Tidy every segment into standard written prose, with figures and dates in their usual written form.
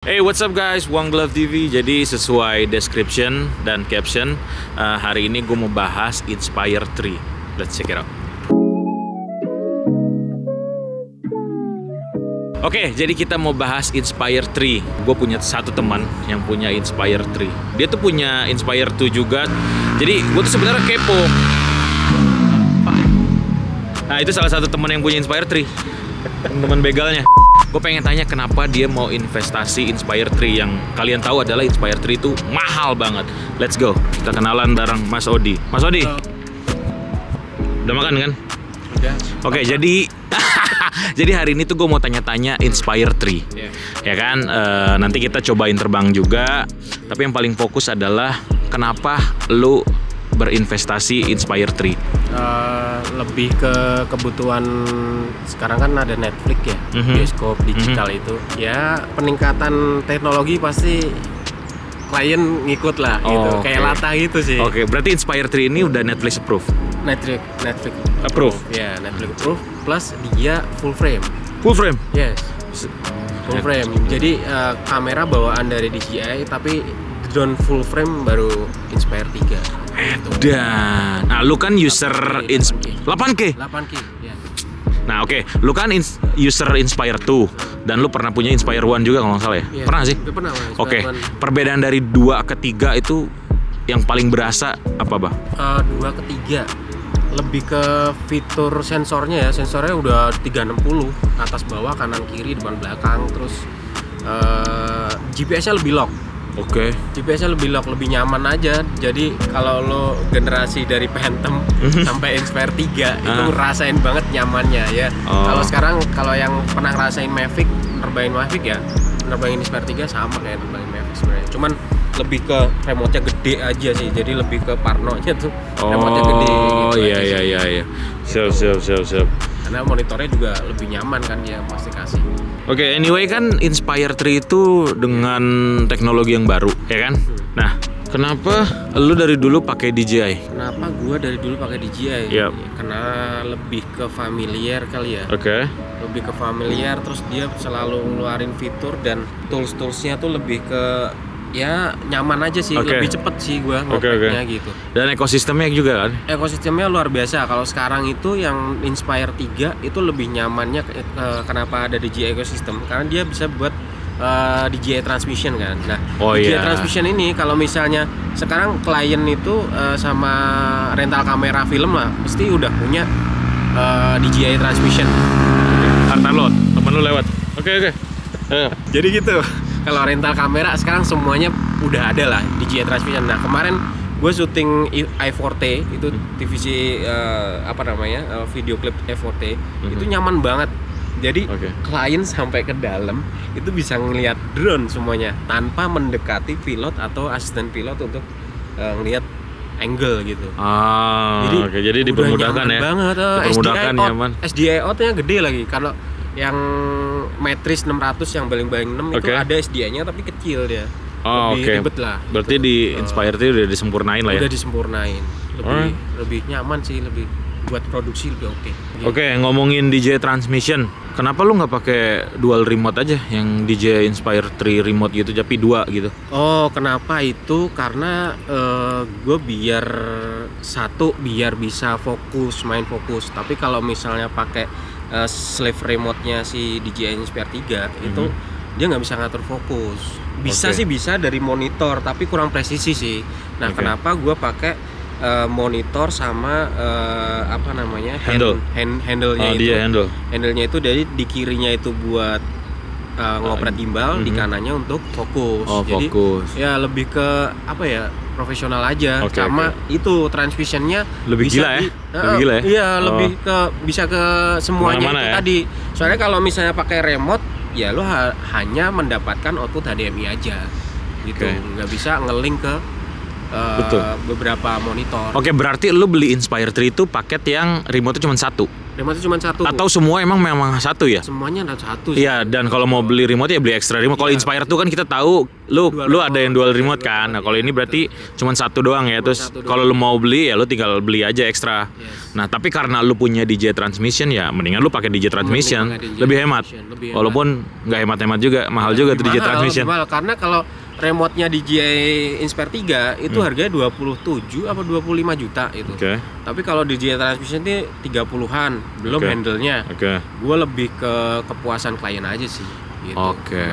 Hey, what's up guys, One Glove TV. Jadi sesuai description dan caption, hari ini gue mau bahas Inspire 3. Let's check it out. Oke, jadi kita mau bahas Inspire 3. Gue punya satu teman yang punya Inspire 3. Dia tuh punya Inspire 2 juga. Jadi gue tuh sebenarnya kepo. Nah, itu salah satu teman yang punya Inspire 3. Teman begalnya. Gue pengen tanya kenapa dia mau investasi Inspire 3 yang kalian tahu adalah Inspire 3 itu mahal banget. Let's go, kita kenalan bareng Mas Odi. Mas Odi, udah makan kan? Udah. Oke, jadi jadi hari ini tuh gue mau tanya-tanya Inspire 3, ya kan? Nanti kita cobain terbang juga. Tapi yang paling fokus adalah kenapa lu berinvestasi Inspire 3? Lebih ke kebutuhan sekarang kan ada Netflix ya, bioskop digital itu ya, peningkatan teknologi pasti klien ngikut lah gitu, kayak latah gitu sih. Oke, berarti Inspire 3 ini udah Netflix approve? Netflix Approve? Ya, Netflix approve plus dia full frame. Full frame? Yes, full frame. Jadi kamera bawaan dari DJI tapi drone full frame baru Inspire 3. Dan, nah lu kan user 8K? 8K, ya. Nah oke, lu kan user Inspire 2 dan lu pernah punya Inspire 1 juga kalau nggak salah ya? Ya, pernah sih? Pernah. Oke, perbedaan dari 2 ke 3 itu yang paling berasa apa, Bah? 2 ke 3 lebih ke fitur sensornya ya. Sensornya udah 360 atas bawah, kanan kiri, depan belakang. Terus GPS-nya lebih lock. Oke. GPS-nya lebih lock, lebih nyaman aja. Jadi kalau lo generasi dari Phantom sampai Inspire 3 itu ngerasain banget nyamannya ya. Kalau sekarang kalau yang pernah ngerasain Mavic, nerbangin Mavic ya, nerbangin Inspire 3 sama kayak nerbangin Mavic sebenarnya. Cuman lebih ke remote-nya gede aja sih. Jadi lebih ke parnonya tuh remote-nya gede gitu. Oh iya. Siap. Karena monitornya juga lebih nyaman kan ya, pasti kasih. Oke, anyway kan Inspire 3 itu dengan teknologi yang baru, ya kan? Nah, kenapa lu dari dulu pakai DJI? Kenapa gua dari dulu pakai DJI? Yep. Karena lebih ke familiar kali ya. Oke. Lebih ke familiar, terus dia selalu ngeluarin fitur dan tools-toolsnya tuh lebih ke ya nyaman aja sih, lebih cepet sih gua ngopeknya gitu. Dan ekosistemnya juga kan? Ekosistemnya luar biasa. Kalau sekarang itu yang Inspire 3 itu lebih nyamannya kenapa ada DJI ekosistem? Karena dia bisa buat DJI transmission kan. Nah, DJI transmission ini kalau misalnya sekarang klien itu sama rental kamera film lah, pasti udah punya DJI transmission. Harta lo, temen lu lewat. Oke. Jadi gitu. Kalau rental kamera sekarang semuanya udah ada lah DJI transmission. Nah, kemarin gue syuting i4T itu divisi video klip i4T itu nyaman banget. Jadi klien sampai ke dalam itu bisa ngelihat drone semuanya tanpa mendekati pilot atau asisten pilot untuk ngelihat angle gitu. Jadi dipermudahkan ya. Banget. Dipermudahkan, nyaman. SDI out-nya gede lagi. Kalau yang Matrix 600 yang baling-baling 6 itu ada SDI-nya tapi kecil dia. Lebih ribet lah. Berarti gitu. Di Inspire 3 udah disempurnain lah ya? Udah disempurnain. Lebih nyaman sih, lebih buat produksi lebih oke. Oke, ngomongin DJI transmission, kenapa lu nggak pakai dual remote aja yang DJI Inspire 3 remote gitu, tapi 2 gitu? Kenapa itu? Karena gue biar bisa main fokus. Tapi kalau misalnya pakai slave remote-nya si DJI Inspire 3 itu dia nggak bisa ngatur fokus. Bisa sih, bisa dari monitor, tapi kurang presisi sih. Nah, kenapa gue pakai monitor sama handle-nya itu. Handle-nya itu dari di kirinya itu buat ngopret gimbal, di kanannya untuk fokus. Jadi ya lebih ke profesional aja. Sama itu transmissionnya lebih bisa gila ya? Iya, lebih ke bisa ke semuanya itu ya? tadi. Soalnya kalau misalnya pakai remote ya lo hanya mendapatkan output HDMI aja gitu. Nggak bisa nge-link ke beberapa monitor. Oke, berarti lu beli Inspire 3 itu paket yang remote-nya cuma 1? Remote cuma satu. Atau semua memang satu ya? Semuanya ada satu sih. Iya, dan kalau mau beli remote ya beli extra remote. Kalau Iya, Inspire tuh kan kita tahu lu ada yang dual remote kan. Nah, kalau ini berarti cuma satu doang ya. Terus satu doang. kalau lu mau beli ya lu tinggal beli aja ekstra. Yes. Nah, tapi karena lu punya DJ transmission ya mendingan lu pakai DJ transmission. pakai DJ Lebih hemat. transmission, lebih hemat. Walaupun nggak hemat-hemat juga, mahal juga tuh DJ transmission. Lebih mahal, karena kalau remote-nya DJI Inspire 3 itu harganya 27 apa 25 juta itu. Oke. Tapi kalau DJI Transmission itu 30-an, belum Oke. handle-nya. Oke. Gue lebih ke kepuasan klien aja sih gitu. Oke.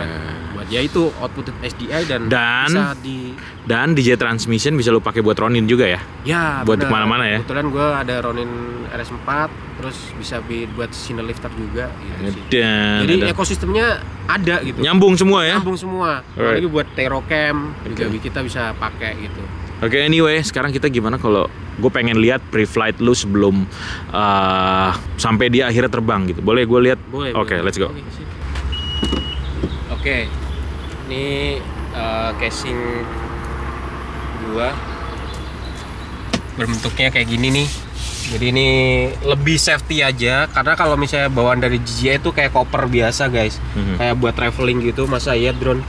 Buat ya itu output SDI dan bisa di Dan DJ transmission bisa lu pakai buat Ronin juga ya? ya Buat bener. kemana-mana ya? Kebetulan gue ada Ronin RS4, terus bisa buat Cine Lifter juga gitu sih. Dan Jadi ekosistemnya ada gitu. nyambung semua ya? Nyambung semua. Alright. Apalagi buat Terocam juga Oke. kita bisa pakai gitu. Oke, anyway, sekarang kita gimana kalau gue pengen lihat pre-flight lu sebelum sampai dia akhirnya terbang gitu. Boleh gue lihat? Boleh. Oke, boleh. let's go. Oke, sip. Oke. Ini casing gua berbentuknya kayak gini nih. Jadi ini lebih safety aja karena kalau misalnya bawaan dari DJI itu kayak koper biasa, guys. Kayak buat traveling gitu, masa iya drone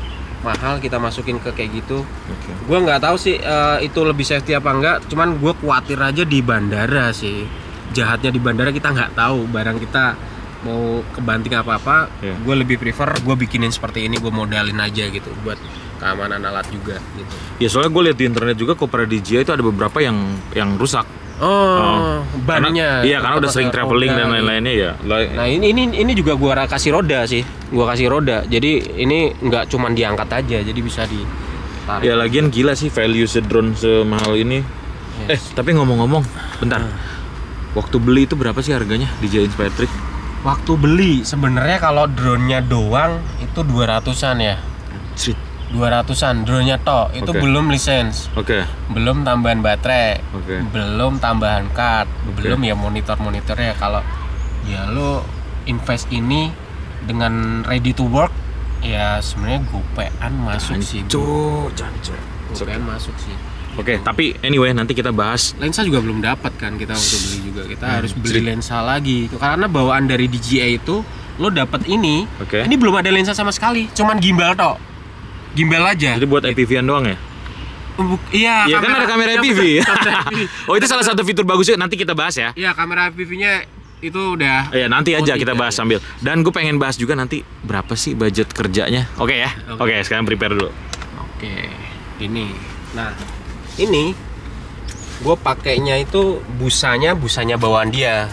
mahal kita masukin ke kayak gitu. Oke. Gua nggak tahu sih itu lebih safety apa enggak, cuman gua khawatir aja di bandara sih. Jahatnya di bandara kita nggak tahu barang kita mau kebanting apa-apa. Iya. Gue lebih prefer gue bikinin seperti ini, gue modalin aja gitu buat keamanan alat juga gitu. Ya soalnya gue lihat di internet juga Copra DJI itu ada beberapa yang rusak. Bannya. Iya, karena udah sering traveling dan lain-lainnya ya. Nah ini juga gue kasih roda sih, gue kasih roda. Jadi ini nggak cuman diangkat aja, jadi bisa ditarik. Ya lagian gila sih value drone semahal ini. Yes. Tapi ngomong-ngomong, bentar. Waktu beli itu berapa sih harganya DJI Inspire 3? Waktu beli sebenarnya kalau drone-nya doang itu 200-an ya. 200-an drone-nya toh, itu Oke. belum lisensi. Oke. Belum tambahan baterai, Oke. belum tambahan card, belum ya monitornya. Kalau ya lo invest ini dengan ready to work, ya sebenarnya gopean masuk sih. Jancuk. Gopean masuk sih. Oke, tapi anyway nanti kita bahas. Lensa juga belum dapat kan kita waktu beli juga. Kita harus beli lensa lagi. Karena bawaan dari DJI itu lo dapat ini. Oke. Ini belum ada lensa sama sekali, cuman gimbal toh. Gimbal aja. Jadi buat FPV-an doang ya? Iya, Iya kan ada kamera FPV. Oh, itu salah satu fitur bagusnya nanti kita bahas ya. Iya, kamera FPV-nya itu udah. Ya nanti aja Oh, kita tidak, bahas ya. sambil. Dan gue pengen bahas juga nanti berapa sih budget kerjanya. Oke ya. Oke, sekarang prepare dulu. Oke, ini. Nah, ini gue pakainya itu busanya bawaan dia.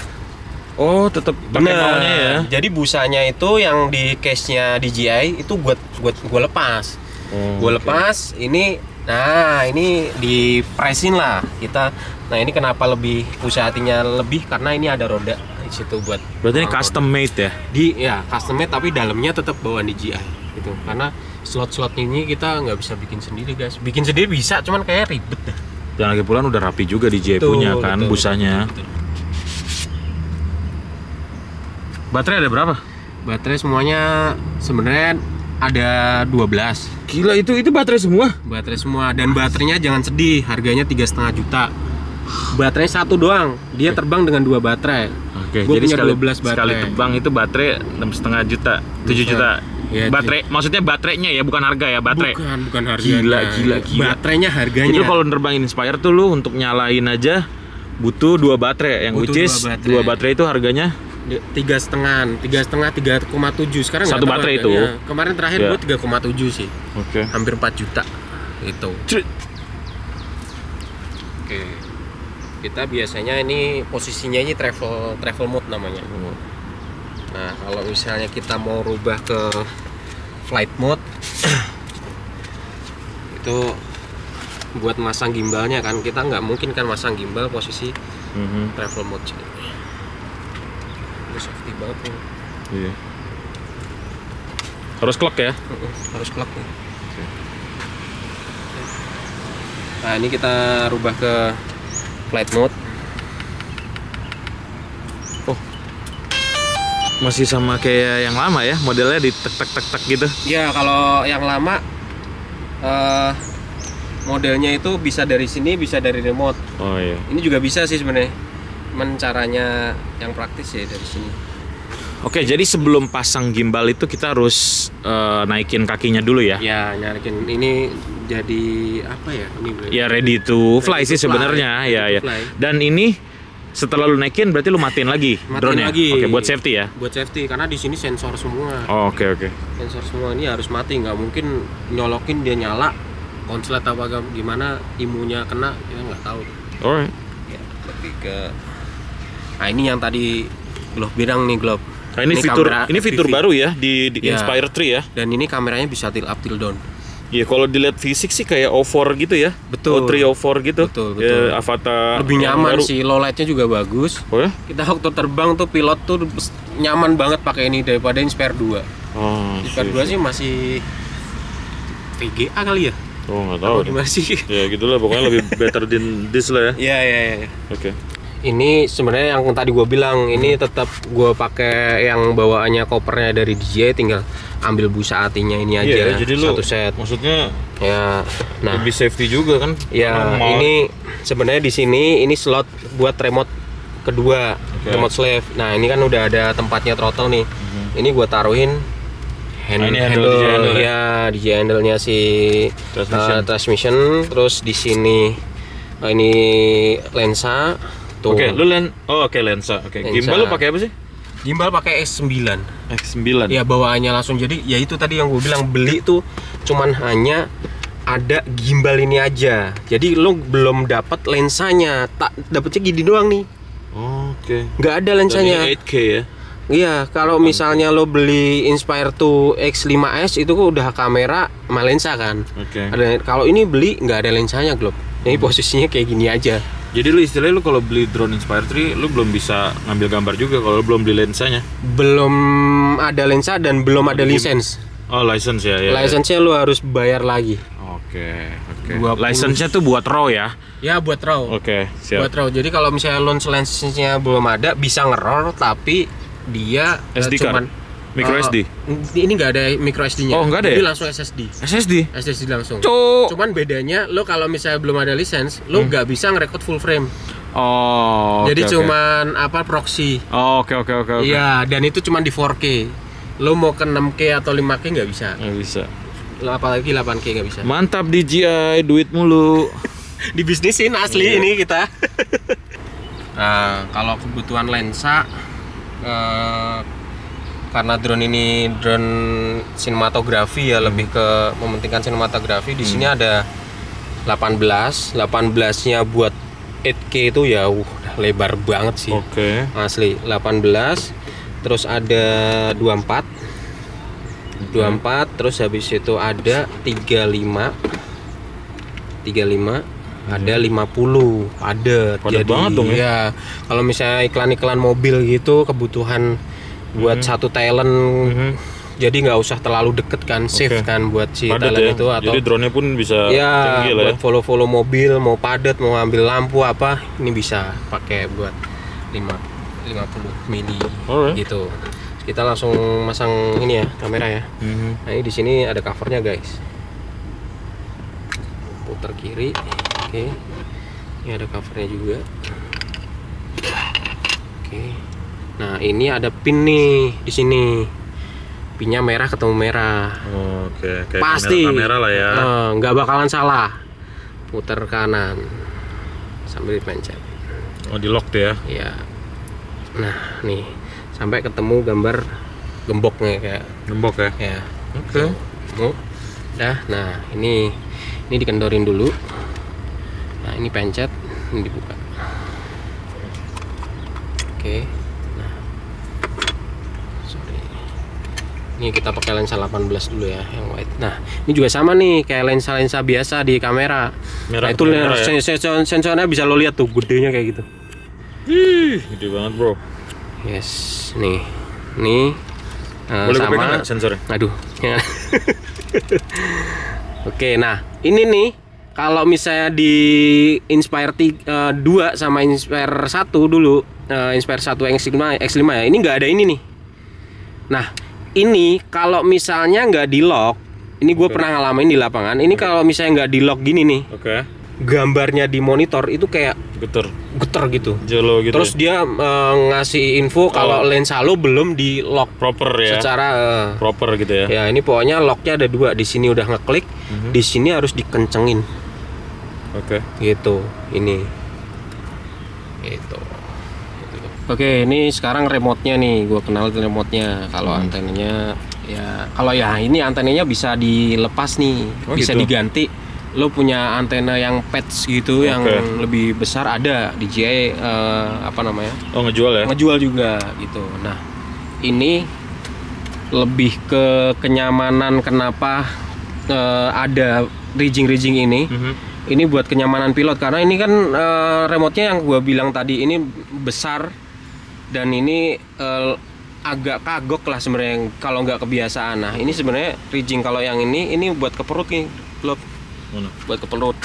Oh, tetap pakai bawahnya ya. Jadi busanya itu yang di case-nya DJI itu gue lepas. Oh, Gue oke. lepas ini. Nah, ini dipresin lah kita. Nah, ini kenapa lebih usaha hatinya lebih karena ini ada roda di situ buat. Berarti ini custom made ya? Ya custom made tapi dalamnya tetap bawaan DJI gitu. Karena slot-slot ini kita nggak bisa bikin sendiri, guys. Bikin sendiri bisa, cuman kayak ribet dah. Dan lagi pula udah rapi juga DJI punya kan Betul, busanya. betul. Baterai ada berapa? Baterai semuanya sebenarnya ada 12 Gila itu baterai semua. baterai semua, dan baterainya jangan sedih, harganya 3,5 juta. Baterai satu doang, dia terbang dengan 2 baterai. Oke, Gua jadi punya sekali 12 baterai. sekali terbang itu baterai 6,5 juta, 7 juta. Iya, Baterai, maksudnya baterainya ya, bukan harga ya, baterai. Bukan harganya. Gila. Baterainya harganya. Itu kalau nerbang Inspire tuh lu untuk nyalain aja butuh 2 baterai, yang Butuh which is 2 2 baterai itu harganya 3,5, 3,7 sekarang Satu nggak tahu baterai itu? harganya. Kemarin terakhir Ya. gua 3,7 sih, oke. hampir 4 juta itu. Oke, kita biasanya ini posisinya ini travel mode namanya. Nah, kalau misalnya kita mau rubah ke flight mode itu buat masang gimbalnya kan, kita nggak mungkin kan masang gimbal posisi travel mode sini. Ini safety banget nih. Iya. Harus clock ya. Harus clock nih. Nah, ini kita rubah ke flight mode. Masih sama kayak yang lama ya, modelnya di tek gitu. Ya, kalau yang lama modelnya itu bisa dari sini, bisa dari remote. Oh iya. Ini juga bisa sih sebenarnya. cuman caranya yang praktis ya dari sini. Oke, jadi sebelum pasang gimbal itu kita harus naikin kakinya dulu ya? Ya, nyarikin ini jadi apa ya? Ini Ya ready to fly sih sebenarnya, ya ya. Dan ini setelah lu naikin berarti lu matiin lagi drone-nya? Oke, buat safety ya? Buat safety, karena di sini sensor semua. Oh, oke. Sensor semua ini harus mati, nggak mungkin nyolokin dia nyala, konslet apa gimana, imunya kena, kita nggak tahu. Alright. Ya, lebih ke. Nah ini yang tadi glove birang nih glove. Nah, ini fitur baru ya di Ya. Inspire 3 ya. Dan ini kameranya bisa tilt up tilt down. Iya, kalau dilihat fisik sih kayak O4 gitu ya. Betul. O3 O4 gitu. Betul. Ya, Avatar. Lebih yang nyaman baru. sih, low lightnya juga bagus. Oh ya? Kita waktu terbang tuh pilot tuh nyaman banget pakai ini daripada Inspire 2. Oh. Inspire 2 sih masih VGA kali ya? Oh, nggak tahu. deh. Gimana sih? Ya gitulah, pokoknya lebih better than this lah ya. Iya. Oke. Ini sebenarnya yang tadi gue bilang, ini tetap gue pakai yang bawaannya kopernya dari DJI, tinggal ambil busa atinya ini aja. Iya, jadi lu satu set. maksudnya Ya, nah, lebih safety juga kan? ya Karena ini sebenarnya di sini ini slot buat remote kedua, remote slave. Nah, ini kan udah ada tempatnya throttle nih. Ini gue taruhin ini handle DJI handle ya, DJI handle-nya si transmission. Terus di sini ini lensa. Tuh. Oke, lu lensa. Oke. Lensa. Gimbal lu pakai apa sih? Gimbal pakai S9. X9. Ya bawaannya langsung, jadi ya itu tadi yang gue bilang, beli tuh cuman hanya ada gimbal ini aja. Jadi lo belum dapat lensanya, tak dapetnya gini doang nih. Oke. Nggak ada lensanya. Dan ini 8K ya. Iya, kalau misalnya lo beli Inspire 2 X5S itu udah kamera sama lensa kan. Oke. Kalau ini beli nggak ada lensanya, Glob. Ini posisinya kayak gini aja. Jadi lu istilahnya lu kalau beli drone Inspire 3 lu belum bisa ngambil gambar juga kalau lu belum beli lensanya. Belum ada lensa dan belum ada lisensi. Oh, license ya. Lisensinya lo harus bayar lagi. Oke. 20. License-nya tuh buat RAW ya. Ya buat RAW. Oke, siap. Buat RAW. Jadi kalau misalnya launch lensnya belum ada, bisa nge-RAW tapi dia SD cuman card? Micro SD? Ini nggak ada micro SD-nya. Oh, nggak ada Jadi ya? langsung SSD. SSD langsung. Cuman bedanya lo kalau misalnya belum ada lisensi, lo nggak bisa ngerekod full frame. Oh. Jadi oke. cuman proxy. Oh, oke. Iya, dan itu cuman di 4K. Lo mau ke 6K atau 5K nggak bisa. Nggak bisa. Lo apalagi 8K nggak bisa. Mantap DJI, duit mulu. Dibisnisin asli ini kita. Nah, kalau kebutuhan lensa, karena drone ini drone sinematografi ya, lebih ke mementingkan sinematografi. Di sini ada 18-nya buat 8K itu ya, udah lebar banget sih. Oke. Asli 18. Terus ada 24. 24, terus habis itu ada 35. Ada 50, ada. Padat banget dong ya. Ya, kalau misalnya iklan-iklan mobil gitu, kebutuhan buat satu talent, jadi nggak usah terlalu deket kan, safe kan buat si Padat talent ya. itu. Atau jadi drone-nya pun bisa ya tinggi lah ya. buat follow-follow mobil, mau padat, mau ambil lampu apa, ini bisa pakai buat 50 mili. Alright. Gitu. Kita langsung masang ini ya, kamera ya. Nah, ini di sini ada covernya guys. Putar kiri. Oke. Ini ada covernya juga. Oke. Nah, ini ada pin nih di sini. Pinnya merah ketemu merah. Oke, kayak Pasti kamera lah ya. nggak bakalan salah. Putar kanan sambil dipencet. Oh, di lock tuh ya. Ya. Nah, nih sampai ketemu gambar gemboknya kayak Gembok ya. ya. Oke. Dah, nah ini dikendorin dulu. Nah, ini pencet, ini dibuka. Oke. Nah. Sorry. Ini kita pakai lensa 18 dulu ya, yang wide. Nah, ini juga sama nih kayak lensa-lensa biasa di kamera. Merah Nah, itu merah ya? sensornya bisa lo lihat tuh, gedenya kayak gitu. Gede banget, bro. Yes, nih Boleh gue sama. pegang nggak sensornya? Aduh. Oke, nah ini nih kalau misalnya di Inspire 2 sama Inspire 1 dulu, Inspire 1 X5 ya, ini nggak ada ini nih. Nah, ini kalau misalnya nggak di lock, ini gue pernah ngalamin di lapangan. Ini kalau misalnya nggak di lock gini nih, Oke. gambarnya di monitor itu kayak Geter gitu. jelo gitu. Terus dia ngasih info kalau lensa lo belum di lock proper ya. secara Proper gitu ya. ya ini pokoknya locknya ada 2. Di sini udah ngeklik, di sini harus dikencengin. Oke. Gitu. Ini. Gitu. Oke, ini sekarang remote-nya nih. Gua kenal remote-nya. Kalau antenanya ya kalau ya ini antenanya bisa dilepas nih. Bisa gitu. diganti. Lo punya antena yang patch gitu yang lebih besar ada DJI apa namanya? Oh, ngejual ya? Ngejual juga gitu. Nah, ini lebih ke kenyamanan kenapa ada rigging ini. Ini buat kenyamanan pilot karena ini kan remote-nya yang gua bilang tadi ini besar dan ini agak kagok lah sebenarnya kalau nggak kebiasaan. Nah, ini sebenarnya rigging kalau yang ini buat ke perut nih, Glob. Mana? Buat ke perut.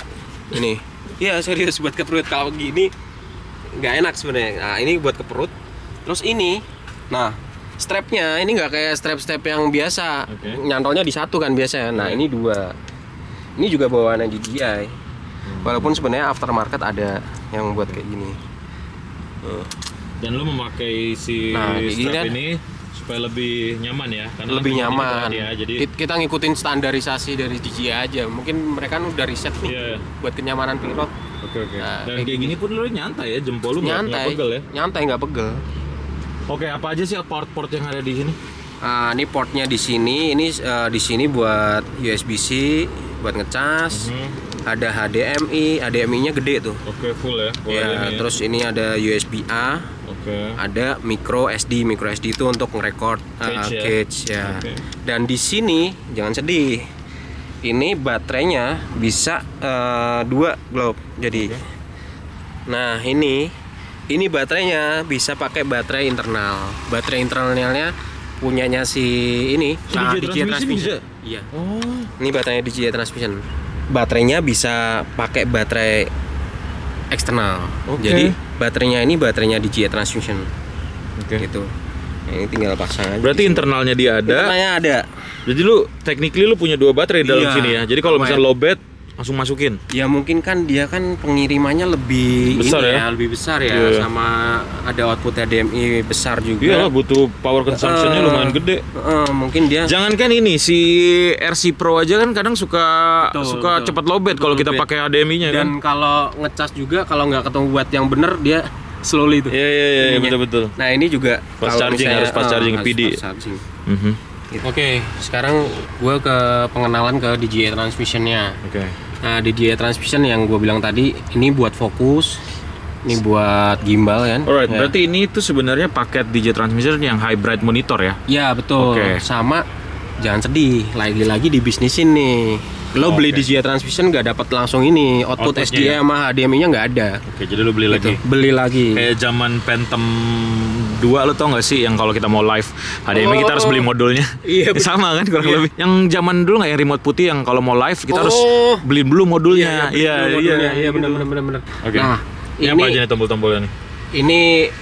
Ini. Iya, serius buat ke perut. Kalau gini nggak enak sebenarnya. Nah, ini buat ke perut. Terus ini, nah strapnya ini nggak kayak strap yang biasa. Nyantolnya di satu kan biasanya. Nah, ini 2. Ini juga bawaannya DJI. Walaupun sebenarnya aftermarket ada yang buat kayak gini. Dan lo memakai si strap ini supaya lebih nyaman ya? Karena lebih nyaman. Ya, jadi kita ngikutin standarisasi dari DJI aja. Mungkin mereka udah riset nih buat kenyamanan pilot. Oke. Nah, dan kayak gini pun lo nyantai ya, jempol lo nggak pegel ya? Nyantai, nggak pegel. Oke, apa aja sih port-port yang ada di sini? Ini portnya di sini. Ini di sini buat USB-C, buat ngecas. Ada HDMI-nya gede tuh. Oke, full ya. Ya, terus ini ada USB-A. Ada micro SD itu untuk ngerekord cage ya. Dan di sini jangan sedih. Ini baterainya bisa 2 globe. Jadi, nah ini baterainya bisa pakai baterai internal. Baterai internalnya punyanya si ini. DJI Transmission. Iya. Ini baterainya DJI Transmission. Baterainya bisa pakai baterai eksternal. Jadi baterainya ini baterainya DJI Transmission. Gitu. Nah, ini tinggal pasang aja. Berarti internalnya dia ada. Internalnya ada. Jadi lu technically lu punya 2 baterai dalam sini ya. Jadi kalau misalnya lowbat langsung masukin. Ya mungkin kan dia kan pengirimannya lebih besar lebih besar ya, sama ada output HDMI besar juga. Iya lah, butuh power consumption-nya lumayan gede. Mungkin dia. Jangankan ini si RC Pro aja kan kadang suka cepat lowbat kalau kita pakai HDMI-nya kan. Dan kalau ngecas juga kalau nggak ketemu buat yang bener dia slowly itu. Iya betul. Nah, ini juga fast charging, harus fast charging PD. Oke, sekarang gue ke pengenalan ke DJI Transmission-nya. Nah, DJI Transmission yang gue bilang tadi ini buat fokus, ini buat gimbal kan. Alright, berarti ini tuh sebenarnya paket DJI Transmission yang hybrid monitor ya? Iya betul. Sama, jangan sedih, lagi-lagi dibisnisin nih. Lo beli DJI Transmission nggak dapat langsung ini output SDI sama HDMI-nya nggak ada. Jadi lo beli lagi. Beli lagi. Kayak zaman Phantom 2 lo tau gak sih yang kalau kita mau live HDMI kita harus beli modulnya. Iya, sama kan kurang lebih. Yang zaman dulu nggak yang remote putih yang kalau mau live kita harus beli dulu modulnya. Iya benar. Nah, ini apa aja nih tombol-tombolnya nih? Ini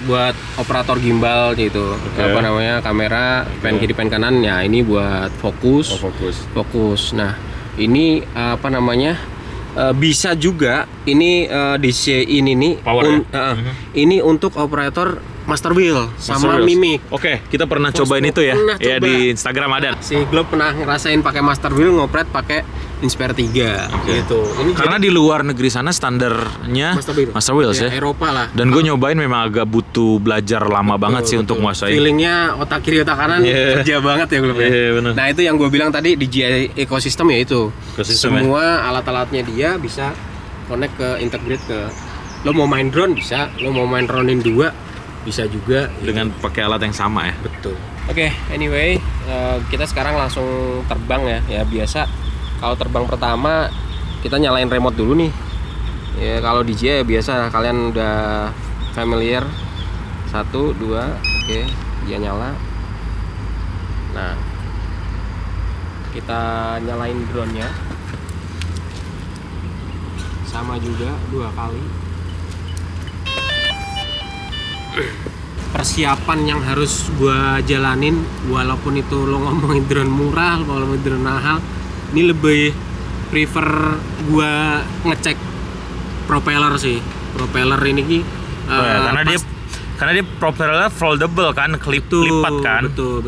buat operator gimbal gitu. Apa namanya? Kamera pen kiri pen kanan ya, ini buat fokus. Fokus. Nah, ini apa namanya? Bisa juga ini DJI ini nih ini untuk operator master wheel sama mimic. Oke, kita pernah cobain itu ya. Ya di Instagram ada. Si Glob pernah ngerasain pakai master wheel ngopret pakai Inspire 3 gitu. Ini karena di luar negeri sana standarnya master wheels ya. Eropa lah. Dan gue nyobain memang agak butuh belajar lama banget sih untuk menguasai. Feelingnya otak kiri otak kanan kerja banget ya Glob ya. Bener. Nah, itu yang gue bilang tadi DJI ekosistem ya itu. Semua alat-alatnya dia bisa connect ke integrate ke. Lo mau main drone bisa, lo mau main dronein 2 bisa juga dengan pakai alat yang sama ya. Betul. Oke, anyway, kita sekarang langsung terbang ya. Ya biasa kalau terbang pertama kita nyalain remote dulu nih. Ya kalau DJI biasa kalian udah familiar. 1 2, oke, dia nyala. Nah, kita nyalain drone-nya. Sama juga 2 kali. Persiapan yang harus gua jalanin walaupun itu lo ngomongin drone murah, walaupun drone mahal, ini lebih prefer gua ngecek propeller sih. Propeller ini ki karena dia propellernya foldable kan, lipat kan. Betul.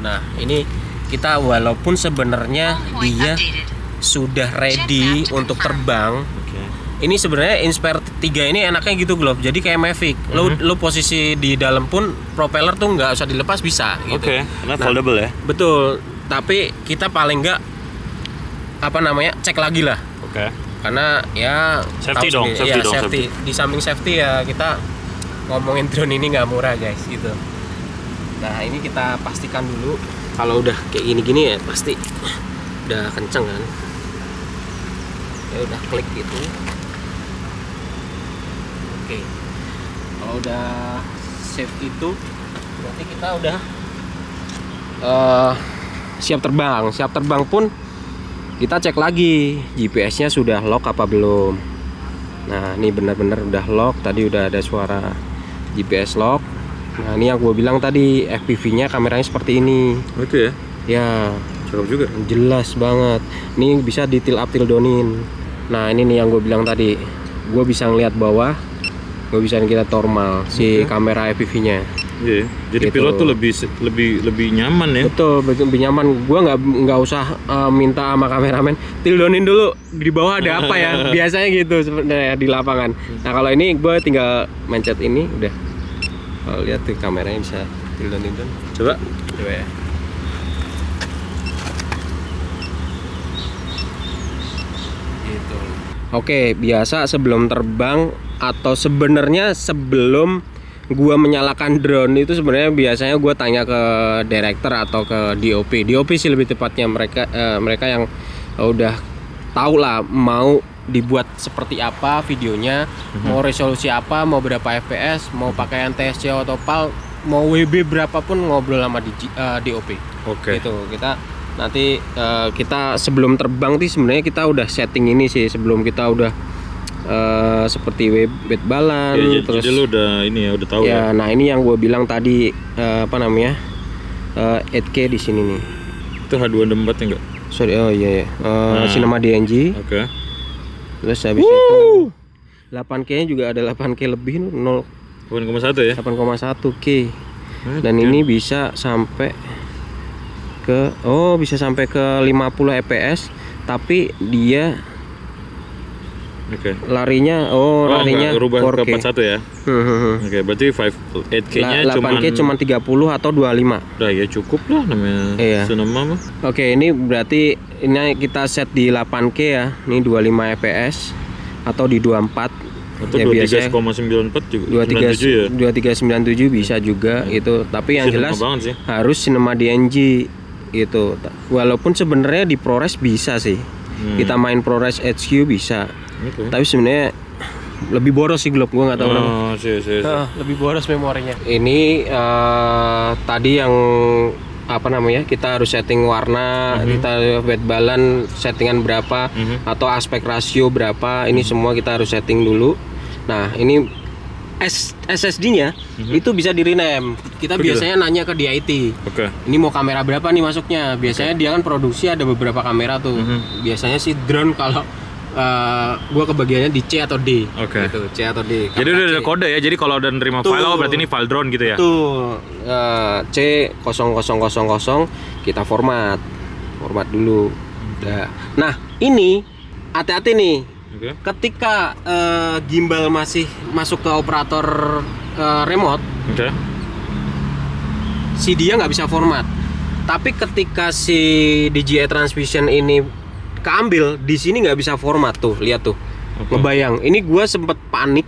Nah, ini kita walaupun sebenarnya dia sudah ready untuk terbang. Ini sebenarnya Inspire 3 ini enaknya gitu Glob. Jadi kayak Mavic. Lo posisi di dalam pun propeller tuh nggak usah dilepas bisa gitu. Karena foldable ya. Betul. Tapi kita paling nggak cek lagi lah. Karena ya safety tahu dong, sendiri. safety. Di samping safety ya kita ngomongin drone ini nggak murah guys gitu. Nah, ini kita pastikan dulu kalau udah kayak gini-gini ya pasti udah kenceng kan. Ya udah klik gitu. Oke. Kalau udah save itu berarti kita udah siap terbang. Siap terbang pun kita cek lagi GPS-nya sudah lock apa belum. Nah, ini benar-benar udah lock. Tadi udah ada suara GPS lock. Nah, ini yang gue bilang tadi FPV-nya kameranya seperti ini. Itu ya? Ya, Cakep juga. jelas banget. Ini bisa di tilt up tilt downin. Nah, ini nih yang gue bilang tadi. Gue bisa ngeliat bawah, gue bisa ngeliat normal si kamera FPV-nya. Iya. Jadi Gitu. pilot tuh lebih nyaman ya. Betul, lebih nyaman. Gue nggak usah minta sama kameramen tilt downin dulu di bawah ada apa ya. Biasanya gitu sebenarnya di lapangan. Nah, kalau ini gue tinggal mencet ini udah. Kalau lihat tuh kameranya bisa tilt downin. Coba ya. Gitu. Oke, biasa sebelum terbang atau sebenarnya sebelum gua menyalakan drone itu sebenarnya biasanya gua tanya ke director atau ke DOP sih lebih tepatnya, mereka yang udah tahu lah mau dibuat seperti apa videonya, mau resolusi apa, mau berapa fps, mau pakai NTSC atau PAL, mau WB berapapun ngobrol sama DOP. Gitu kita nanti kita sebelum terbang sih sebenarnya kita udah setting ini sih sebelum kita udah seperti weight balance ya, terus jadi lu udah ini ya udah tahu ya. Nah, ini yang gue bilang tadi 8K di sini nih. Itu H264 ya enggak? Sorry, oh iya ya. Cinema DNG. Oke. Terus habis itu 8K-nya juga ada 8K lebih 8,1 ya? 8,1K. Dan ini bisa sampai ke sampai ke 50 fps tapi dia larinya larinya rubah 4K. ke 41 ya. Oke, berarti 8K-nya 8K cuma 30 atau 25. Udah ya cukup lah namanya. Iya. Cinema mah. Oke, ini berarti ini kita set di 8K ya. Ini 25 fps atau di 24. Atau Ya, 23,94 juga. 97 ya. 2397 bisa juga itu. Tapi yang Cinema jelas banget sih. harus Cinema DNG gitu. Walaupun sebenarnya di ProRes bisa sih. Kita main ProRes HQ bisa. Tapi sebenarnya lebih boros sih Glob, gua nggak tahu kenapa. Lebih boros memorinya. Ini tadi yang kita harus setting warna, kita weight balance settingan berapa atau aspek rasio berapa, ini semua kita harus setting dulu. Nah, ini SSD-nya itu bisa di rename. Kita biasanya nanya ke DIT. Ini mau kamera berapa nih masuknya? Biasanya dia kan produksi ada beberapa kamera tuh. Biasanya sih drone kalau gua kebagiannya di C atau D. Gitu, C atau D. Jadi udah ada kode ya. Jadi kalau udah nerima file berarti ini file drone gitu ya. Tuh. C0000 kita format dulu. Nah, ini hati-hati nih. Ketika gimbal masih masuk ke operator remote, si dia nggak bisa format. Tapi ketika si DJI Transvision ini keambil, di sini nggak bisa format tuh, lihat tuh, ngebayang. Ini gue sempet panik.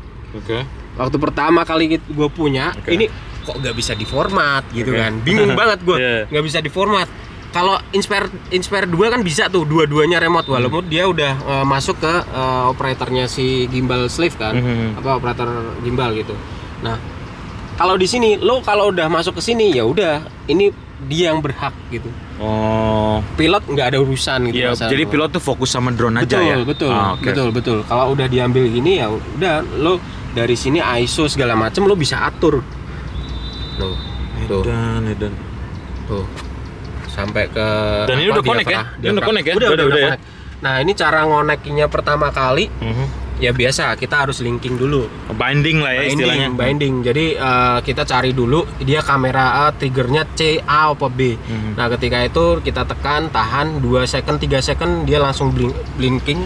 Waktu pertama kali gue punya, ini kok nggak bisa diformat gitu kan? Bingung banget gue, nggak bisa diformat. Kalau Inspire 2 kan bisa tuh, dua-duanya remote walaupun dia udah masuk ke operatornya si gimbal slave kan, operator gimbal gitu. Nah, kalau di sini lo kalau udah masuk ke sini ya udah, ini dia yang berhak gitu. Pilot nggak ada urusan gitu. Jadi pilot tuh fokus sama drone aja ya. Betul. Kalau udah diambil gini ya udah, lo dari sini ISO segala macem lo bisa atur. Tuh. Sampai ke dan ini udah connect ya? Ini udah connect ya? Udah ya? Nah, ini cara ngonekinya pertama kali Ya biasa, kita harus linking dulu. Binding lah ya istilahnya. Binding. Jadi kita cari dulu dia kamera A, triggernya C, A apa B. Nah ketika itu kita tekan, tahan 2 second, 3 second, dia langsung blinking,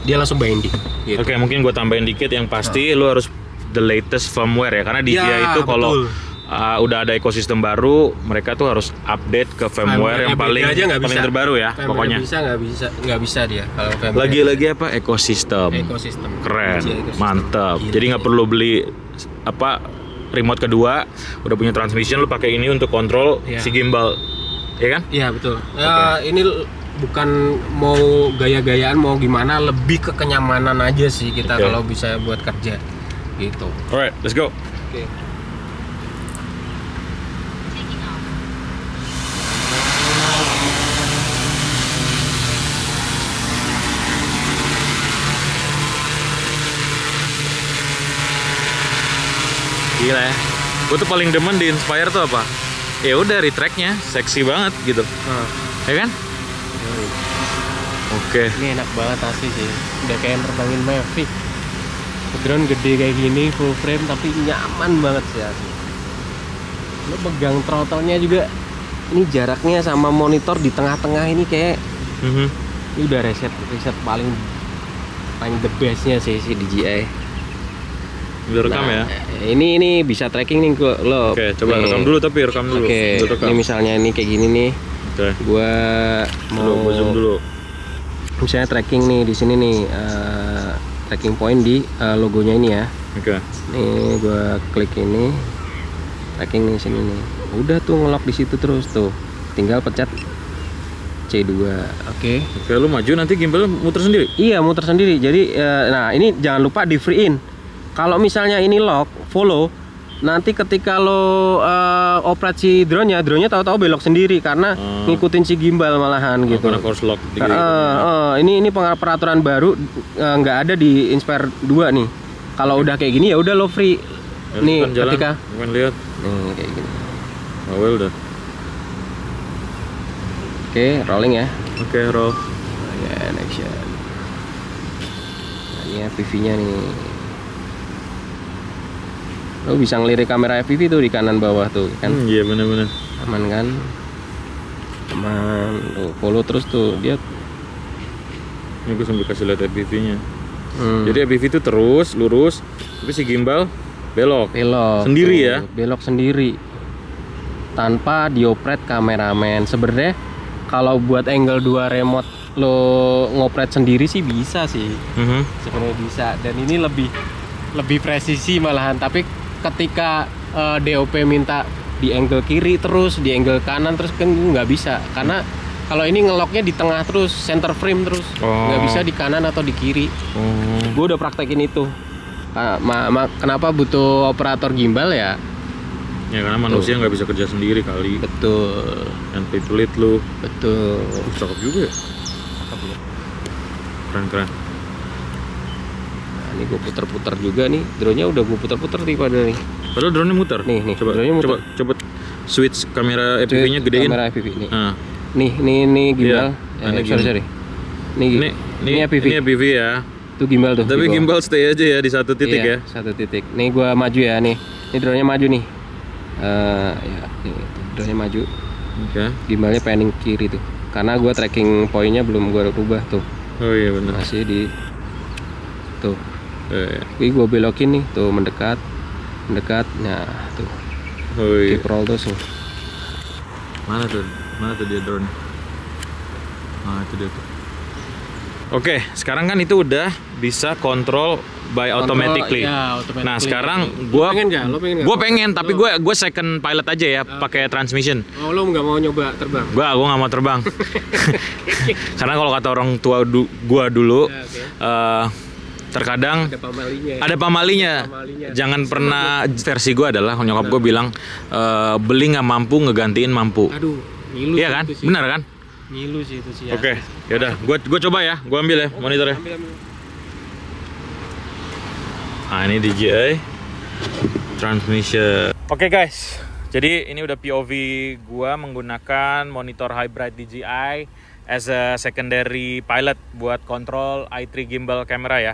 dia langsung binding. Gitu. Oke, mungkin gue tambahin dikit yang pasti lu harus the latest firmware ya, karena DJI itu kalau udah ada ekosistem baru, mereka tuh harus update ke firmware yang paling terbaru ya, pokoknya. Nggak bisa dia kalau firmware. Lagi-lagi apa? Ekosistem. Keren, mantap. Jadi nggak perlu beli apa remote kedua, udah punya transmission, lu pakai ini untuk kontrol si gimbal, ya kan? Iya betul. Ini bukan mau gaya-gayaan, mau gimana, lebih ke kenyamanan aja sih kita kalau bisa buat kerja, gitu. Alright, let's go. Oke. Gila ya, gue tuh paling demen di Inspire tuh apa? Ya udah retract-nya seksi banget gitu, ya kan? Oke. Ini enak banget asli sih, udah kayak nerbangin Mavic. Drone gede kayak gini, full frame tapi nyaman banget sih asli. Lo pegang throttle-nya juga, ini jaraknya sama monitor di tengah-tengah ini kayak, ini udah reset paling the bestnya sih DJI. Udah rekam ya? Ini bisa tracking nih lo. Oke, coba rekam dulu tapi rekam dulu. Oke, ini misalnya ini kayak gini nih. Oke. Gua mau zoom dulu. Misalnya tracking nih di sini nih, tracking point di logonya ini ya. Oke. Nih gua klik ini, tracking nih sini nih. Udah tuh ngelok di situ terus tuh. Tinggal pencet C2. Oke. Oke, lu maju nanti gimbal muter sendiri. Iya, muter sendiri. Jadi nah ini jangan lupa di free in. Kalau misalnya ini lock, follow, nanti ketika lo operasi drone-nya tahu-tahu belok sendiri karena ngikutin si gimbal malahan gitu. Karena force lock. Ini peraturan baru, nggak ada di Inspire 2 nih. Kalau udah kayak gini ya udah lo free. Ya, nih jalan, ketika lihat. Nih kayak gini. Well udah. Oke, rolling ya. Oke, roll. Ya, action. Nah, ini FPV-nya nih. Lo bisa ngelirik kamera FPV tuh di kanan bawah tuh kan? Iya benar-benar. Aman kan? Aman. Tuh follow terus tuh dia. Ini gue sambil kasih lihat FPV-nya. Jadi FPV itu terus lurus, tapi si gimbal belok. Sendiri tuh, ya? Belok sendiri. Tanpa diopret kameramen. Sebenarnya kalau buat angle 2 remote lo ngopret sendiri sih bisa sih. Sebenarnya bisa. Dan ini lebih presisi malahan, tapi ketika DOP minta di angle kiri terus, di angle kanan terus kan nggak bisa, karena kalau ini ngeloknya di tengah terus, center frame terus, nggak bisa di kanan atau di kiri. Gue udah praktekin itu. Kenapa butuh operator gimbal ya? Ya karena manusia nggak bisa kerja sendiri kali. Betul. Dan pelit lu. Betul. Cakep juga ya. Keren. Ini gue puter-puter juga nih, drone-nya udah gue puter-puter nih pada nih. Padahal drone-nya muter. Nih, Coba switch kamera FPV-nya gedein. Kamera FPV nih. Nah. Nih gimbal. Sorry. Ini FPV. Ini FPV ya. Tuh gimbal tuh. Tapi gimbal stay aja ya di satu titik ya. Satu titik. Nih gue maju ya nih. Ini drone-nya maju nih. Ya, nih drone-nya maju. Oke. Gimbalnya panning kiri tuh. Karena gue tracking point-nya belum gue rubah tuh. Oh iya benar. Masih di tuh. Ini gue belokin nih, tuh mendekat, nah tuh. Keep roll terus nih. Mana tuh dia drone? Nah itu dia tuh. Oke, sekarang kan itu udah bisa kontrol by automatically. Ya, automatically. Nah sekarang gue pengen, tapi gue second pilot aja ya, pakai transmission. Oh lo nggak mau nyoba terbang? Gue nggak mau terbang. Karena kalau kata orang tua gue dulu. Terkadang ada pamalinya. Jangan pernah, versi gue adalah nyokap gue bilang beli nggak mampu ngegantiin mampu. Aduh, ngilu. Iya kan? Sih. Benar kan? Ngilu sih itu sih. Oke, yaudah, gue coba ya, gue ambil ya monitornya. Ambil. Nah ini DJI transmission. Oke guys, jadi ini udah POV gue menggunakan monitor hybrid DJI as a secondary pilot buat kontrol i3 gimbal camera ya.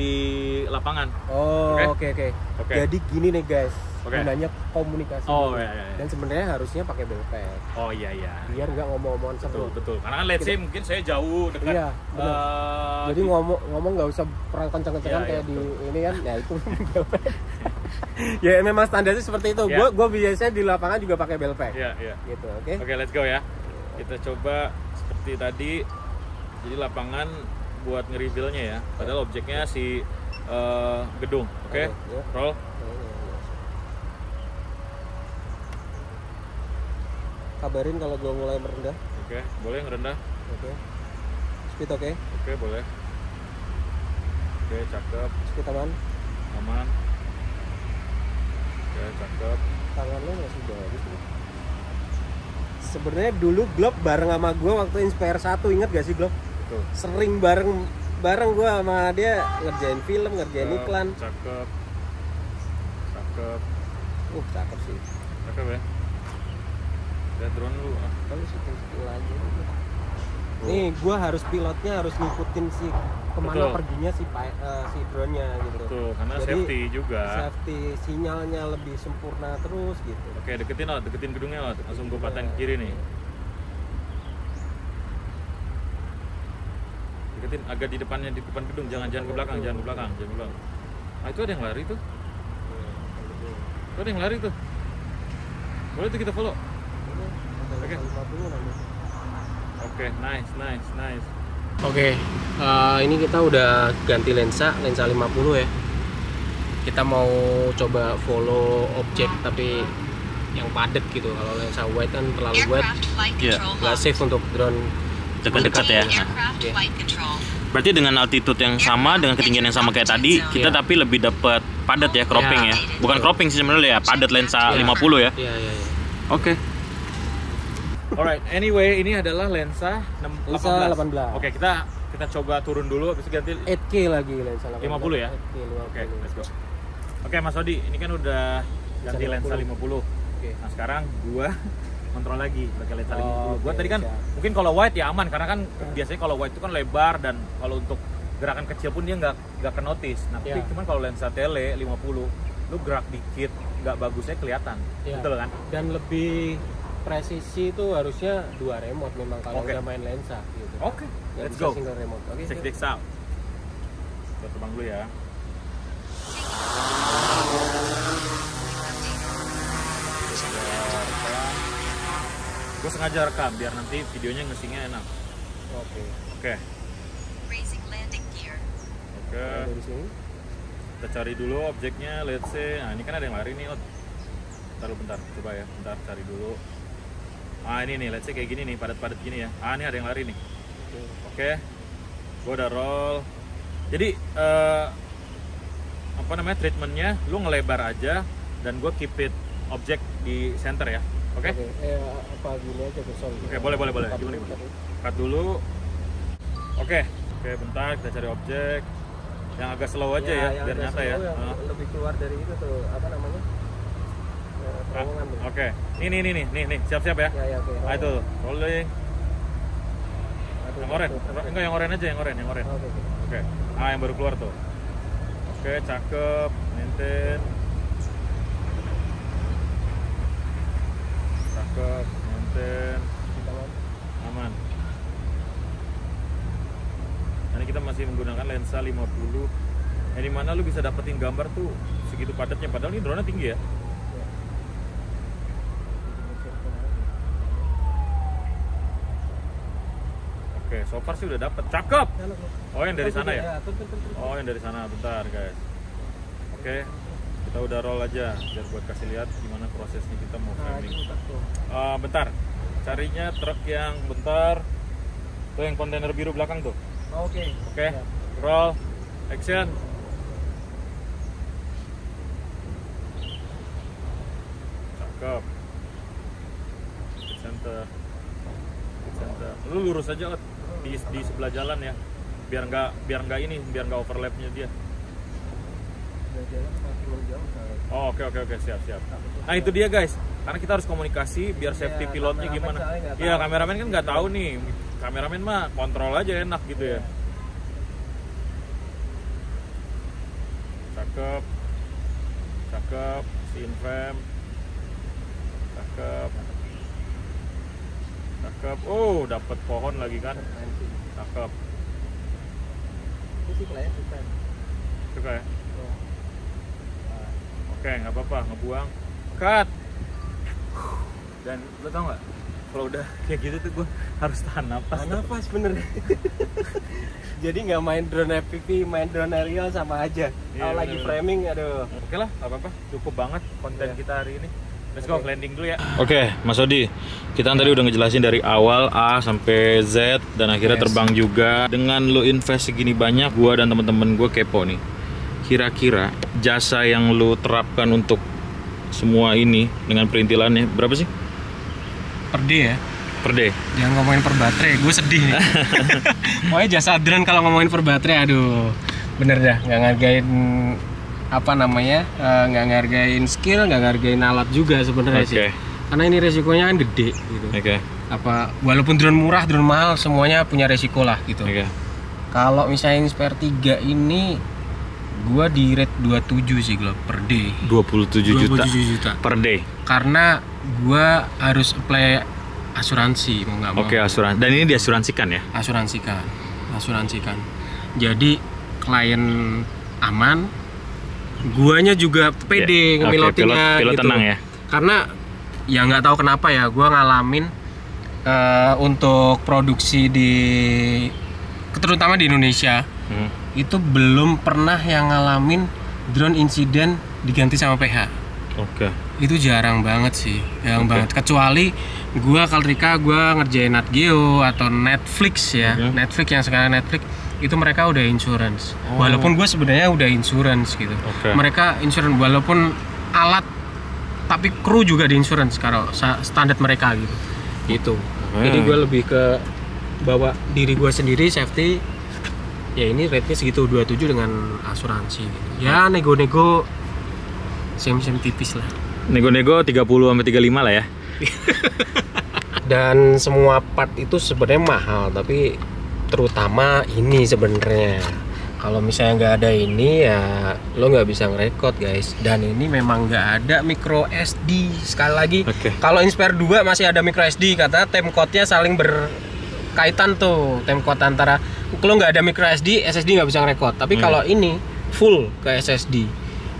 si lapangan. Oh, Oke? oke. Oke. Jadi gini nih guys, Oke. gunanya komunikasi. Oh, dulu. iya, iya. Dan sebenarnya harusnya pakai belpet. Oh iya. Biar nggak ngomong-ngomongan Betul, seru. betul. Karena kan let's say mungkin saya jauh dekat. Iya, benar. Jadi ngomong nggak usah kencang-kencangan Iya, kayak iya, di ini kan, ya itu belpet. Ya memang standarnya seperti itu. Iya. Gue biasanya di lapangan juga pakai belpet. Iya. Gitu, oke? Oke, let's go ya. Kita coba seperti tadi. Jadi lapangan buat nge-reveal-nya ya. Padahal objeknya si gedung. Oke. Iya. Roll. Kabarin kalau gue mulai merendah. Oke, boleh ngerendah. Oke. Speed oke. Oke, boleh. Oke, cakep. Speed aman. Aman. Oke, cakep. Tangan lo masih bagus nih. Sebenarnya dulu Glob bareng sama gue waktu Inspire 1, inget gak sih Glob? Betul. Sering bareng gue sama dia ngerjain film, ngerjain iklan. Cakep. Cakep. Cakep sih. Cakep ya. Lihat drone dulu. Kalau skill aja. Nih gue harus pilotnya harus ngikutin si kemana Betul. perginya si drone-nya gitu. Betul, karena Jadi, safety juga. Safety sinyalnya lebih sempurna terus gitu. Oke, deketin gedungnya lot. Langsung gue patahin ke kiri nih. Deketin agak di depan gedung, jangan ke belakang. Ah, itu ada yang lari tuh. Itu ada yang lari tuh. Boleh tuh kita follow. Oke. Oke, nice. Oke, ini kita udah ganti lensa 50 ya. Kita mau coba follow objek tapi yang padat gitu. Kalau lensa wide kan terlalu wide, nggak safe untuk drone Dekat-dekat ya. Oke. Berarti dengan altitude yang sama, dengan ketinggian yang sama kayak tadi, kita Iya. tapi lebih dapat padat ya, cropping ya. Bukan cropping sih sebenarnya ya, padat lensa 50 ya. Iya. Oke. Alright, anyway, ini adalah lensa 18. Oke, kita coba turun dulu, habis itu ganti 8K lagi lensa 50 ya? 8K, 50. Oke, let's go. Oke, Mas Odi, ini kan udah ganti lensa 50. Oke. Nah, sekarang gua kontrol lagi pakai lensa 50. Gua oke, tadi kan siap. mungkin kalau wide ya aman karena kan biasanya kalau wide itu kan lebar dan kalau untuk gerakan kecil pun dia nggak ke notice. Nah, tapi Iya. cuman kalau lensa tele 50, lu gerak dikit nggak bagusnya kelihatan. Iya. Betul kan? Dan lebih presisi itu harusnya 2 remote memang kalau Oke. udah main lensa gitu. Oke, Nggak let's bisa go. single remote. Oke. Check this out. Gua terbang dulu ya. Gue sengaja rekam biar nanti videonya ngesingnya enak. Oke. Oke. Raising landing gear. Oke. Dari sini. Kita cari dulu objeknya, let's say. Nah, ini kan ada yang lari nih, Ot. Bentar, coba ya. Bentar, cari dulu. Ah, ini nih, let's say kayak gini nih, padat-padat gini ya. Ah, ini ada yang lari nih. Oke. Gue udah roll. Jadi, apa namanya, treatmentnya, lu ngelebar aja, dan gue keep it objek di center ya. Oke? Oke. Apa gini aja tuh, sorry. Oke, boleh. Cut Gimana? dulu. Cut dulu. Oke, bentar, kita cari objek. Yang agak slow aja ya, yang biar agak nyata ya. slow, yang lebih keluar dari itu tuh, apa namanya? Terowongan tuh. Oke, nih, siap-siap ya. Ya, oke. Ah, itu, rolling. Aduh, Yang oren, aduh. enggak yang oren aja, yang oren. Oke. Oke, ah yang baru keluar tuh. Oke, cakep, maintain. Cakep, maintain, Kita kan. aman. Ini kita masih menggunakan lensa 50. Yang dimana lu bisa dapetin gambar tuh segitu padatnya, padahal ini drone-nya tinggi ya. Oke, so far sih udah dapet. Cakep. Oh, yang dari sana ya? Oh, yang dari sana. Bentar, guys. Oke. Kita udah roll aja biar buat kasih lihat gimana prosesnya kita mau framing. Bentar. Carinya truk yang bentar. Tuh yang kontainer biru belakang tuh. Oke. Oke. Roll. Action. Cakep. Center. Lu lurus aja Ot. Di sebelah jalan ya. Biar nggak overlapnya dia. Oh, oke, siap. Nah, itu dia guys. Karena kita harus komunikasi biar safety pilotnya gimana. Iya, kameramen kan nggak tahu nih. Kameramen mah kontrol aja enak gitu ya. cakep, cakep, si inframe, cakep, cakep. Oh, dapat pohon lagi kan? Cakep. Suka ya? Oke, nggak apa-apa, ngebuang. Cut. Dan lo tau nggak? Kalau udah kayak gitu tuh gue harus tahan napas. Tahan napas bener. Jadi nggak main drone FPV, main drone aerial sama aja. Kalau lagi bener. framing, aduh. Oke lah, nggak apa-apa. Cukup banget konten Iya. kita hari ini. Let's go, Oke. landing dulu ya. Oke, Mas Odi. Kita tadi udah ngejelasin dari awal A sampai Z dan akhirnya Yes. terbang juga. Dengan lo invest segini banyak, gua dan teman-teman gue kepo nih. Kira-kira jasa yang lo terapkan untuk semua ini dengan perintilannya berapa sih Per day ya. per day? Jangan ngomongin per baterai, gue sedih nih. Pokoknya jasa drone kalau ngomongin per baterai, aduh, bener dah, nggak ngargain apa namanya, nggak ngargain skill, nggak ngargain alat juga sebenarnya Oke. sih. Karena ini resikonya kan gede gitu. Oke. Apa walaupun drone murah, drone mahal, semuanya punya resiko lah gitu. Oke. Kalau misalnya Inspire 3 ini, gua di rate 27 sih Glob per day. 27 juta 27 juta. per day. Karena gua harus apply asuransi mau nggak mau. Oke, asuransi. Dan ini diasuransikan ya? asuransikan. Jadi klien aman, guanya juga pede Ya, oke, ngemilotinnya pilot gitu. tenang ya. Karena ya nggak tahu kenapa ya, gua ngalamin untuk produksi terutama di Indonesia itu belum pernah yang ngalamin drone insiden diganti sama PH. Oke. Itu jarang banget sih, jarang Oke. banget. Kecuali gua ngerjain Nat Geo atau Netflix ya, Netflix yang sekarang Netflix itu mereka udah insurance. Oh. Walaupun gua sebenarnya udah insurance gitu. Oke. Mereka insurance walaupun alat, tapi kru juga di insurance kalau standar mereka gitu. Gitu. Jadi gua lebih ke bawa diri gua sendiri safety. Ya ini rate-nya segitu 27 dengan asuransi gitu. Ya nego-nego same-same tipis lah. Nego-nego 30 sampai 35 lah ya. Dan semua part itu sebenarnya mahal, tapi terutama ini sebenarnya. Kalau misalnya nggak ada ini ya lo nggak bisa ngerekod guys. Dan ini memang nggak ada micro SD. Sekali lagi, Oke. kalau Inspire 2 masih ada micro SD, kata timecode-nya saling berkaitan tuh. Timecode antara kalau nggak ada micro SD, SSD nggak bisa ngerekod. Tapi kalau ini full ke SSD.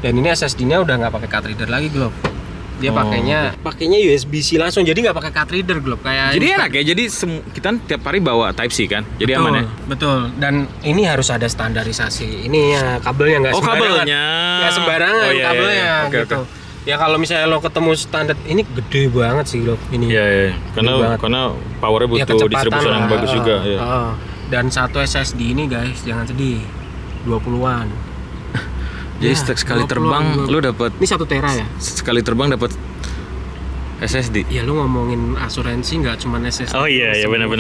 Dan ini SSD-nya udah nggak pakai card reader lagi Glob. Dia pakainya USB-C langsung, jadi nggak pakai card reader Glob kayak. Jadi enak ya. Jadi kita tiap hari bawa Type C kan. Jadi Betul, aman ya. betul. Dan ini harus ada standarisasi. Ini ya kabelnya nggak Oh, sembarangan. kabelnya. Nggak sembarangan Oh, iya, kabelnya iya. Oke, gitu. oke. Ya kalau misalnya lo ketemu standar ini gede banget sih Glob ini. Iya, iya. banget. Karena powernya Ya, butuh distribusi yang lah. bagus juga. Ya. Dan satu SSD ini guys, jangan sedih. 20-an. Jadi Ya, sekali 20, terbang 20. lu dapat Ini 1 tera ya? sekali terbang dapat SSD. Ya lu ngomongin asuransi nggak cuma SSD. Oh iya, iya benar.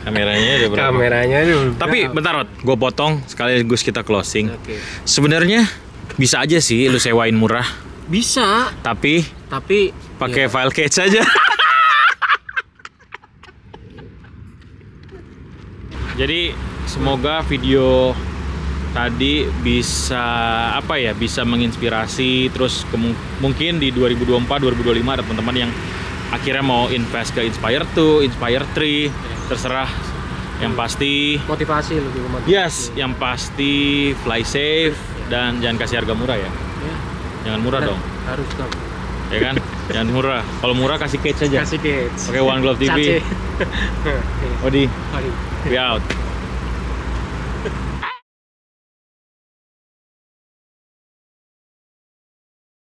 Kameranya ada berapa? Kameranya tuh. Tapi bentar, Rod. Gue potong sekaligus kita closing. Oke. Sebenarnya bisa aja sih lu sewain murah, Bisa, tapi tapi pakai ya, file cache aja. Jadi semoga video tadi bisa bisa menginspirasi, terus mungkin di 2024 2025 ada teman-teman yang akhirnya mau invest ke Inspire 2, Inspire 3, terserah. Yang pasti motivasi lebih motivasi. yes, yang pasti fly safe dan jangan kasih harga murah ya. Ya, Jangan murah dong. harus dong. Ya kan? Jangan murah. Kalau murah kasih cage aja. Kasih kids. Pakai One Glove TV. Cace. Odi, Mari. we out.